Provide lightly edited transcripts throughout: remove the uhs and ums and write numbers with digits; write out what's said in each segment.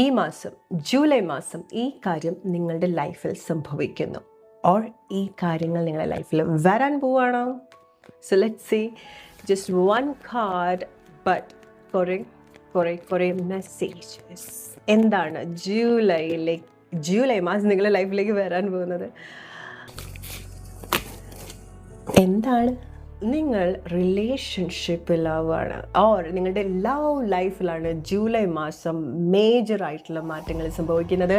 ഈ മാസം ജൂലൈ മാസം ഈ കാര്യം നിങ്ങളുടെ ലൈഫിൽ സംഭവിക്കുന്നു ഓർ ഈ കാര്യങ്ങൾ നിങ്ങളുടെ ലൈഫിൽ വരാൻ പോവാണോ? So let's see just one card but കുറേ കുറേ കുറേ മെസ്സേജസ്. എന്താണ് ജൂലൈ മാസം നിങ്ങളുടെ ലൈഫിലേക്ക് വരാൻ പോകുന്നത്? എന്താണ്? നിങ്ങൾ റിലേഷൻഷിപ്പിലാവാണ് ഓർ നിങ്ങളുടെ ലവ് ലൈഫിലാണ് ജൂലൈ മാസം മേജറായിട്ടുള്ള മാറ്റങ്ങൾ സംഭവിക്കുന്നത്.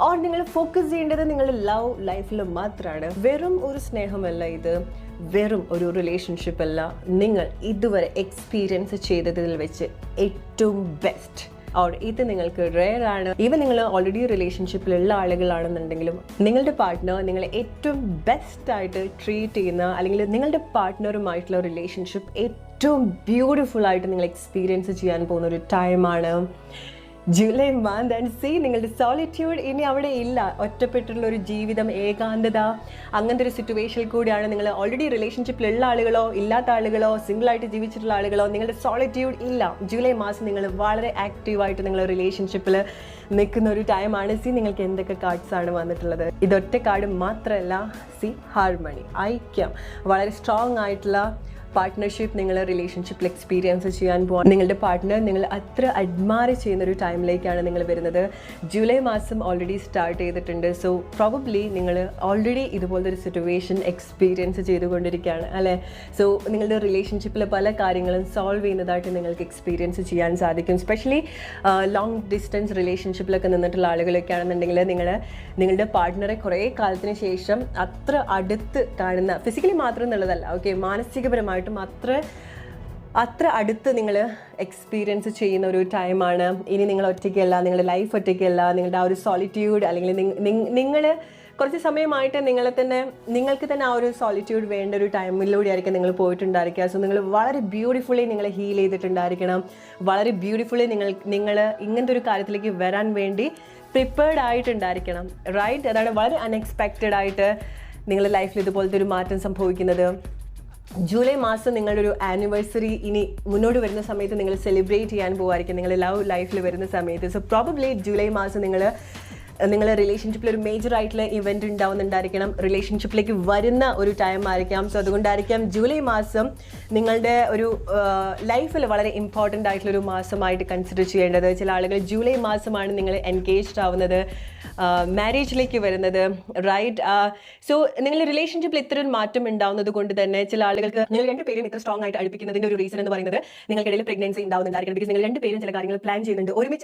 ഓർ നിങ്ങൾ ഫോക്കസ് ചെയ്യേണ്ടത് നിങ്ങളുടെ ലവ് ലൈഫിൽ മാത്രമാണ്. വെറും ഒരു സ്നേഹമല്ല ഇത്, വെറും ഒരു റിലേഷൻഷിപ്പ് അല്ല. നിങ്ങൾ ഇതുവരെ എക്സ്പീരിയൻസ് ചെയ്തതിൽ വെച്ച് ഏറ്റവും ബെസ്റ്റ് ഓർ ഇത് നിങ്ങൾക്ക് റെയർ ആണ്. ഈവൻ നിങ്ങൾ ഓൾറെഡി റിലേഷൻഷിപ്പിലുള്ള ആളുകളാണെന്നുണ്ടെങ്കിലും നിങ്ങളുടെ പാർട്ട്ണർ നിങ്ങളെ ഏറ്റവും ബെസ്റ്റായിട്ട് ട്രീറ്റ് ചെയ്യുന്ന, അല്ലെങ്കിൽ നിങ്ങളുടെ പാർട്ട്ണറുമായിട്ടുള്ള റിലേഷൻഷിപ്പ് ഏറ്റവും ബ്യൂട്ടിഫുൾ ആയിട്ട് നിങ്ങൾ എക്സ്പീരിയൻസ് ചെയ്യാൻ പോകുന്ന ഒരു ടൈമാണ് ജൂലൈ മന്ത്. ആൻഡ് സീ, നിങ്ങളുടെ സോളിറ്റ്യൂഡ് ഇനി അവിടെ ഇല്ല. ഒറ്റപ്പെട്ടുള്ള ഒരു ജീവിതം, ഏകാന്തത, അങ്ങനത്തെ ഒരു സിറ്റുവേഷനിൽ കൂടിയാണ് നിങ്ങൾ. ഓൾറെഡി റിലേഷൻഷിപ്പിലുള്ള ആളുകളോ ഇല്ലാത്ത ആളുകളോ സിംഗിളായിട്ട് ജീവിച്ചിട്ടുള്ള ആളുകളോ നിങ്ങളുടെ സോളിറ്റ്യൂഡ് ഇല്ല. ജൂലൈ മാസം നിങ്ങൾ വളരെ ആക്റ്റീവായിട്ട് നിങ്ങൾ റിലേഷൻഷിപ്പിൽ നിൽക്കുന്ന ഒരു ടൈമാണ്. സി, നിങ്ങൾക്ക് എന്തൊക്കെ കാർഡ്സ് ആണ് വന്നിട്ടുള്ളത്? ഇതൊറ്റ കാർഡ് മാത്രമല്ല. സി, ഹാർമണി, ഐക്യം, വളരെ സ്ട്രോങ് ആയിട്ടുള്ള പാർട്ട്ണർഷിപ്പ് നിങ്ങൾ റിലേഷൻഷിപ്പിൽ എക്സ്പീരിയൻസ് ചെയ്യാൻ പോകാൻ. നിങ്ങളുടെ പാർട്ട്ണർ നിങ്ങൾ അത്ര അഡ്മയർ ചെയ്യുന്നൊരു ടൈമിലേക്കാണ് നിങ്ങൾ വരുന്നത്. ജൂലൈ മാസം ഓൾറെഡി സ്റ്റാർട്ട് ചെയ്തിട്ടുണ്ട്. സോ പ്രോബബ്ലി നിങ്ങൾ ഓൾറെഡി ഇതുപോലത്തെ ഒരു സിറ്റുവേഷൻ എക്സ്പീരിയൻസ് ചെയ്തുകൊണ്ടിരിക്കുകയാണ് അല്ലേ? സോ നിങ്ങളുടെ റിലേഷൻഷിപ്പിൽ പല കാര്യങ്ങളും സോൾവ് ചെയ്യുന്നതായിട്ട് നിങ്ങൾക്ക് എക്സ്പീരിയൻസ് ചെയ്യാൻ സാധിക്കും. സ്പെഷ്യലി ലോങ് ഡിസ്റ്റൻസ് റിലേഷൻഷിപ്പിലൊക്കെ നിന്നിട്ടുള്ള ആളുകളൊക്കെ ആണെന്നുണ്ടെങ്കിൽ നിങ്ങളുടെ പാർട്ട്ണറെ കുറേ കാലത്തിന് ശേഷം അത്ര അടുത്ത് കാണുന്ന, ഫിസിക്കലി മാത്രം എന്നുള്ളതല്ല, ഓക്കെ, മാനസികപരമായിട്ട് അത്ര അടുത്ത് നിങ്ങൾ എക്സ്പീരിയൻസ് ചെയ്യുന്ന ഒരു ടൈമാണ്. ഇനി നിങ്ങൾ ഒറ്റയ്ക്കല്ല, നിങ്ങളുടെ ലൈഫ് ഒറ്റയ്ക്കല്ല. നിങ്ങളുടെ ആ ഒരു സോളിറ്റ്യൂഡ്, അല്ലെങ്കിൽ നിങ്ങൾ കുറച്ച് സമയമായിട്ട് നിങ്ങൾക്ക് തന്നെ ആ ഒരു സോളിറ്റ്യൂഡ് വേണ്ട ഒരു ടൈമിലൂടെ ആയിരിക്കും നിങ്ങൾ പോയിട്ടുണ്ടായിരിക്കുക. സോ നിങ്ങൾ വളരെ ബ്യൂട്ടിഫുള്ളി നിങ്ങൾ ഹീൽ ചെയ്തിട്ടുണ്ടായിരിക്കണം. വളരെ ബ്യൂട്ടിഫുള്ളി നിങ്ങൾ ഇങ്ങനത്തെ ഒരു കാര്യത്തിലേക്ക് വരാൻ വേണ്ടി പ്രിപ്പയർഡ് ആയിട്ടുണ്ടായിരിക്കണം. റൈറ്റ്? അതാണ് വളരെ അൺഎക്സ്പെക്റ്റഡ് ആയിട്ട് നിങ്ങളുടെ ലൈഫിൽ ഇതുപോലത്തെ ഒരു മാറ്റം സംഭവിക്കുന്നത്. ജൂലൈ മാസം നിങ്ങളുടെ ഒരു ആനിവേഴ്സറി ഇനി മുന്നോട്ട് വരുന്ന സമയത്ത് നിങ്ങൾ സെലിബ്രേറ്റ് ചെയ്യാൻ പോകുമായിരിക്കും നിങ്ങൾ ലവ് ലൈഫിൽ വരുന്ന സമയത്ത്. സോ പ്രോബബ്ലി ജൂലൈ മാസം നിങ്ങൾ റിലേഷൻഷിപ്പിൽ ഒരു മേജർ ആയിട്ടുള്ള ഇവൻറ്റ് ഉണ്ടാവുന്നുണ്ടായിരിക്കണം. റിലേഷൻഷിപ്പിലേക്ക് വരുന്ന ഒരു ടൈം ആയിരിക്കാം. സോ അതുകൊണ്ടായിരിക്കാം ജൂലൈ മാസം നിങ്ങളുടെ ഒരു ലൈഫിൽ വളരെ ഇമ്പോർട്ടൻ്റ് ആയിട്ടുള്ളൊരു മാസമായിട്ട് കൺസിഡർ ചെയ്യേണ്ടത്. ചില ആളുകൾ ജൂലൈ മാസമാണ് നിങ്ങൾ എൻഗേജ്ഡ് ആവുന്നത്, മാരേജിലേക്ക് വരുന്നത്, റൈറ്റ്? സോ നിങ്ങളുടെ റിലേഷൻഷിപ്പിൽ ഇത്ര ഒരു മാറ്റം ഉണ്ടാവുന്നത് കൊണ്ട് തന്നെ ചില ആളുകൾക്ക് നിങ്ങൾ രണ്ടുപേരും ഇത്ര സ്ട്രോങ് ആയിട്ട് അടുപ്പിക്കുന്നതിൻ്റെ ഒരു റീസൺ എന്ന് പറയുന്നത് നിങ്ങൾക്കിടയിൽ പ്രഗ്നൻസി ഉണ്ടാവുന്നുണ്ടായിരിക്കണം. ബിക്കോസ് നിങ്ങൾ രണ്ടുപേരും ചില കാര്യങ്ങൾ പ്ലാൻ ചെയ്യുന്നുണ്ട്, ഒരുമിച്ച്